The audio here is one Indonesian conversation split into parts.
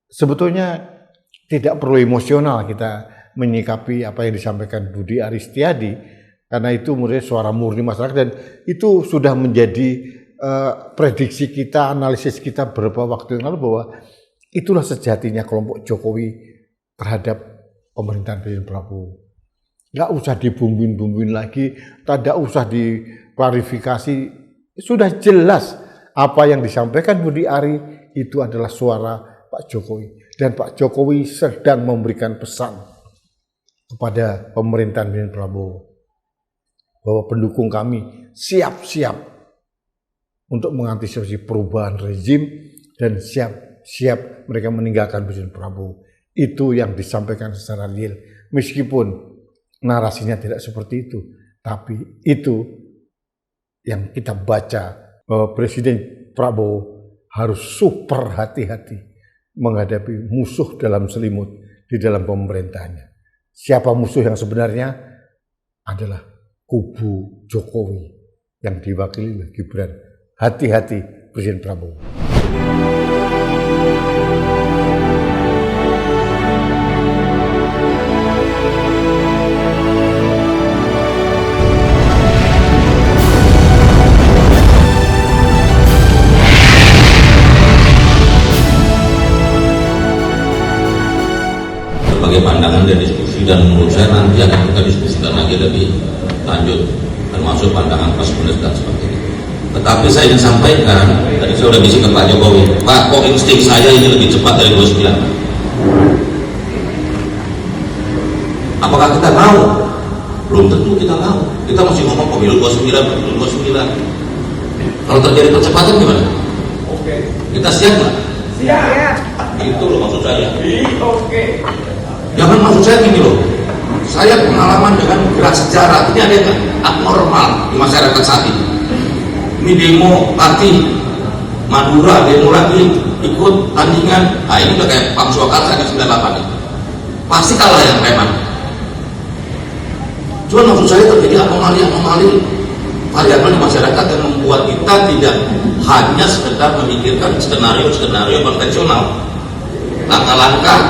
sebetulnya tidak perlu emosional kita menyikapi apa yang disampaikan Budi Aris Setiadi, karena itu menurut suara murni masyarakat dan itu sudah menjadi prediksi kita, analisis kita beberapa waktu yang lalu bahwa itulah sejatinya kelompok Jokowi terhadap pemerintahan Presiden Prabowo. Nggak usah dibumbuin-bumbuin lagi, tidak usah diklarifikasi, sudah jelas apa yang disampaikan Budi Ari itu adalah suara Pak Jokowi. Dan Pak Jokowi sedang memberikan pesan kepada pemerintahan Presiden Prabowo bahwa pendukung kami siap-siap untuk mengantisipasi perubahan rezim dan siap mereka meninggalkan Presiden Prabowo. Itu yang disampaikan secara real. Meskipun narasinya tidak seperti itu, tapi itu yang kita baca bahwa Presiden Prabowo harus super hati-hati menghadapi musuh dalam selimut di dalam pemerintahannya. Siapa musuh yang sebenarnya? Adalah kubu Jokowi yang diwakili oleh Gibran. Hati-hati Presiden Prabowo. Berbagai pandangan dan diskusi, dan menurut saya nanti akan kita diskusikan lagi lebih lanjut, termasuk pandangan Mas Munir dan sebagainya. Tetapi saya ingin sampaikan, tadi saya sudah bisik ke Pak Jokowi, Pak, kok insting saya ini lebih cepat dari 29? Apakah kita tahu? Belum tentu kita tahu. Kita masih ngomong pemilu 29. Kalau terjadi percepatan gimana? Oke. Kita siap nggak? Siap. Itu loh maksud saya. Oke. Jangan maksud saya gini loh. Saya pengalaman dengan gerak sejarah, ini ada yang abnormal di masyarakat saat ini. Ini demo party Madura, demo lagi ikut tandingan. Nah ini udah kayak Pam Swakarsa di 98 ini. Pasti kalah yang preman. Cuma maksud saya terjadi anomali variabel di masyarakat yang membuat kita tidak hanya sekedar memikirkan skenario konvensional, langkah-langkah,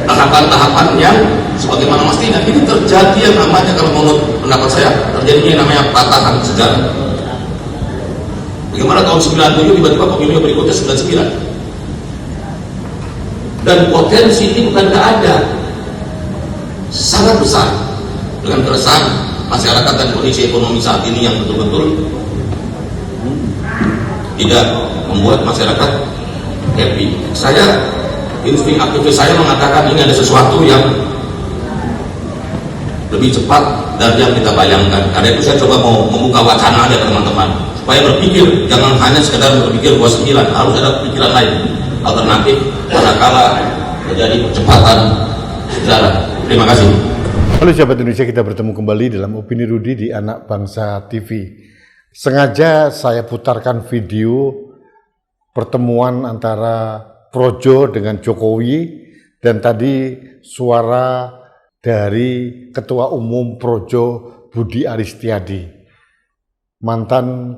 tahapan-tahapan yang sebagaimana mestinya. Ini terjadi yang namanya, kalau menurut pendapat saya, terjadinya yang namanya patahan sejarah. Bagaimana tahun 97 tiba-tiba pemilu berikutnya 99. Dan potensi ini bukan tidak ada, sangat besar. Dengan keresahan masyarakat dan kondisi ekonomi saat ini yang betul-betul tidak membuat masyarakat happy. Insting aktivis saya mengatakan ini ada sesuatu yang lebih cepat dari yang kita bayangkan. Karena itu saya coba mau membuka wacana ada teman-teman, supaya berpikir, jangan hanya sekedar berpikir 29, harus ada pikiran lain, alternatif, manakala terjadi percepatan sejarah. Terima kasih. Halo sahabat Indonesia, kita bertemu kembali dalam Opini Rudi di Anak Bangsa TV. Sengaja saya putarkan video pertemuan antara Projo dengan Jokowi, dan tadi suara dari Ketua Umum Projo Budi Aris Setiadi, mantan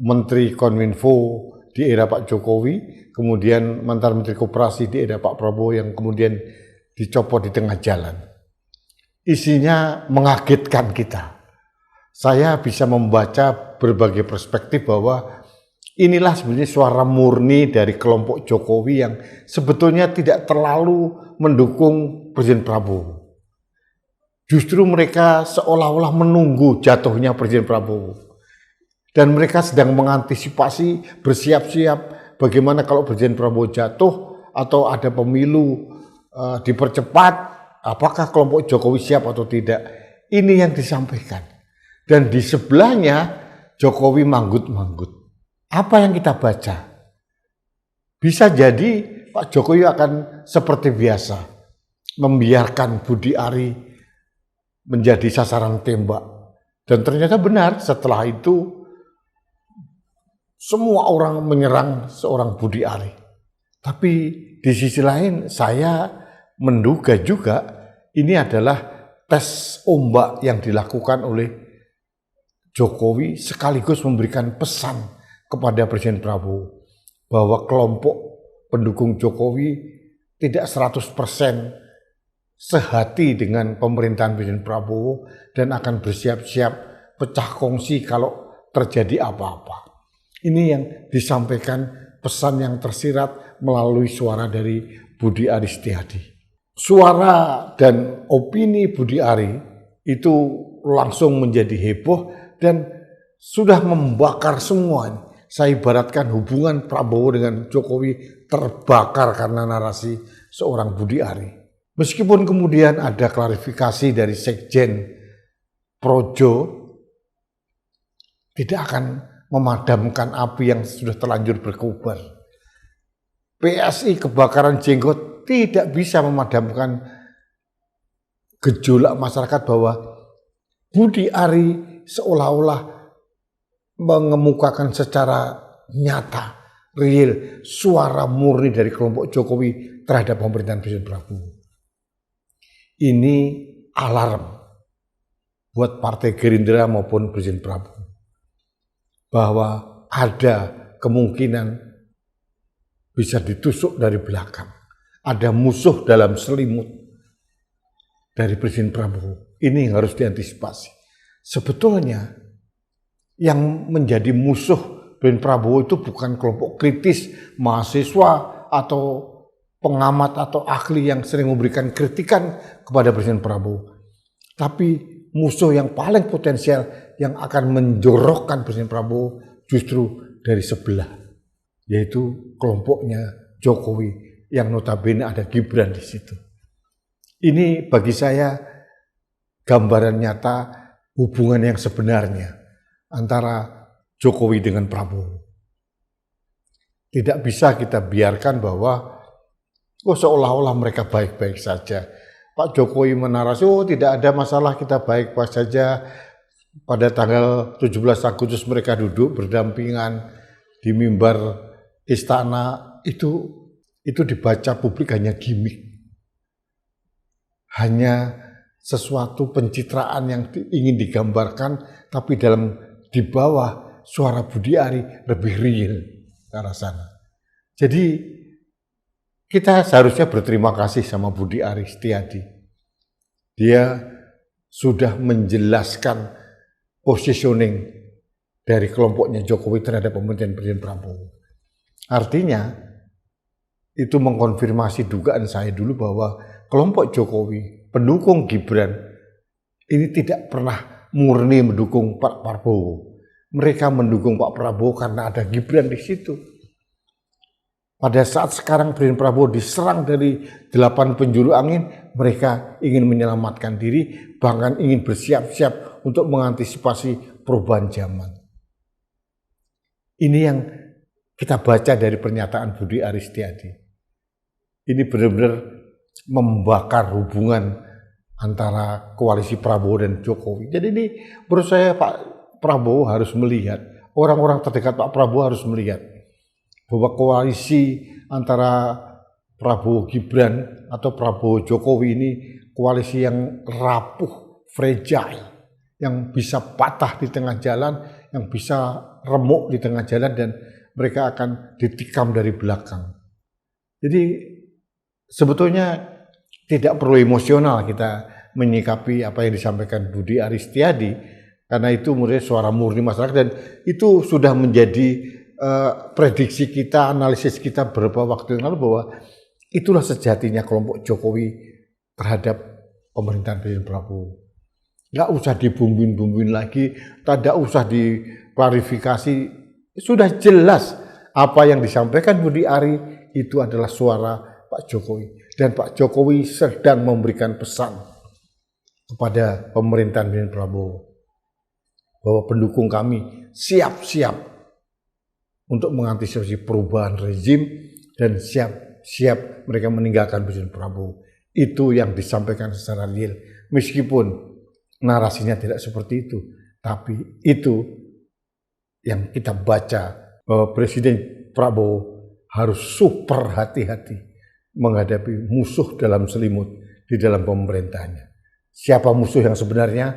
Menteri Kominfo di era Pak Jokowi, kemudian mantan Menteri Koperasi di era Pak Prabowo yang kemudian dicopot di tengah jalan. Isinya mengagetkan kita. Saya bisa membaca berbagai perspektif bahwa inilah sebenarnya suara murni dari kelompok Jokowi yang sebetulnya tidak terlalu mendukung Presiden Prabowo. Justru mereka seolah-olah menunggu jatuhnya Presiden Prabowo. Dan mereka sedang mengantisipasi, bersiap-siap bagaimana kalau Presiden Prabowo jatuh atau ada pemilu dipercepat, apakah kelompok Jokowi siap atau tidak. Ini yang disampaikan. Dan di sebelahnya Jokowi manggut-manggut. Apa yang kita baca? Bisa jadi Pak Jokowi akan seperti biasa membiarkan Budi Ari menjadi sasaran tembak. Dan ternyata benar, setelah itu semua orang menyerang seorang Budi Ari. Tapi di sisi lain saya menduga juga ini adalah tes ombak yang dilakukan oleh Jokowi sekaligus memberikan pesan kepada Presiden Prabowo bahwa kelompok pendukung Jokowi tidak 100% sehati dengan pemerintahan Presiden Prabowo dan akan bersiap-siap pecah kongsi kalau terjadi apa-apa. Ini yang disampaikan pesan yang tersirat melalui suara dari Budi Aris Setiadi. Suara dan opini Budi Ari itu langsung menjadi heboh dan sudah membakar semua. Saya ibaratkan hubungan Prabowo dengan Jokowi terbakar karena narasi seorang Budi Ari. Meskipun kemudian ada klarifikasi dari Sekjen Projo, tidak akan memadamkan api yang sudah terlanjur berkobar. PSI kebakaran jenggot tidak bisa memadamkan gejolak masyarakat bahwa Budi Ari seolah-olah mengemukakan secara nyata, real, suara murni dari kelompok Jokowi terhadap pemerintahan Presiden Prabowo. Ini alarm buat Partai Gerindra maupun Presiden Prabowo bahwa ada kemungkinan bisa ditusuk dari belakang. Ada musuh dalam selimut dari Presiden Prabowo. Ini harus diantisipasi. Sebetulnya yang menjadi musuh Presiden Prabowo itu bukan kelompok kritis, mahasiswa atau pengamat atau ahli yang sering memberikan kritikan kepada Presiden Prabowo. Tapi musuh yang paling potensial yang akan menjorokkan Presiden Prabowo justru dari sebelah, yaitu kelompoknya Jokowi yang notabene ada Gibran di situ. Ini bagi saya gambaran nyata hubungan yang sebenarnya antara Jokowi dengan Prabowo. Tidak bisa kita biarkan bahwa seolah-olah mereka baik-baik saja. Pak Jokowi menarasi, tidak ada masalah, kita baik-baik saja. Pada tanggal 17 Agustus mereka duduk berdampingan di mimbar istana. Itu dibaca publik hanya gimmick. Hanya sesuatu pencitraan yang ingin digambarkan, tapi di bawah suara Budi Ari lebih real ke arah sana. Jadi kita seharusnya berterima kasih sama Budi Aris Setiadi. Dia sudah menjelaskan positioning dari kelompoknya Jokowi terhadap pemerintahan Presiden Prabowo. Artinya itu mengkonfirmasi dugaan saya dulu bahwa kelompok Jokowi, pendukung Gibran, ini tidak pernah murni mendukung Pak Prabowo. Mereka mendukung Pak Prabowo karena ada Gibran di situ. Pada saat sekarang Presiden Prabowo diserang dari 8 penjuru angin, mereka ingin menyelamatkan diri, bahkan ingin bersiap-siap untuk mengantisipasi perubahan zaman. Ini yang kita baca dari pernyataan Budi Aris Setiadi. Ini benar-benar membakar hubungan antara koalisi Prabowo dan Jokowi. Jadi ini menurut saya Pak Prabowo harus melihat, orang-orang terdekat Pak Prabowo harus melihat bahwa koalisi antara Prabowo Gibran atau Prabowo Jokowi ini koalisi yang rapuh, fragile, yang bisa patah di tengah jalan, yang bisa remuk di tengah jalan dan mereka akan ditikam dari belakang. Jadi sebetulnya tidak perlu emosional kita menyikapi apa yang disampaikan Budi Aris Setiadi, karena itu menurut suara murni masyarakat dan itu sudah menjadi prediksi kita, analisis kita beberapa waktu yang lalu bahwa itulah sejatinya kelompok Jokowi terhadap pemerintahan Presiden Prabowo. Nggak usah dibumbuin-bumbuin lagi, tidak usah diklarifikasi, sudah jelas apa yang disampaikan Budi Ari itu adalah suara Pak Jokowi. Dan Pak Jokowi sedang memberikan pesan kepada pemerintahan Presiden Prabowo bahwa pendukung kami siap-siap untuk mengantisipasi perubahan rezim dan siap-siap mereka meninggalkan Presiden Prabowo. Itu yang disampaikan secara real. Meskipun narasinya tidak seperti itu, tapi itu yang kita baca bahwa Presiden Prabowo harus super hati-hati menghadapi musuh dalam selimut di dalam pemerintahannya. Siapa musuh yang sebenarnya?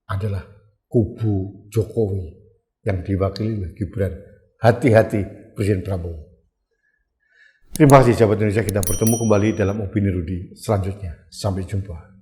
Adalah kubu Jokowi yang diwakili oleh Gibran. Hati-hati Presiden Prabowo. Terima kasih sahabat Indonesia, kita bertemu kembali dalam Opini Rudi selanjutnya. Sampai jumpa.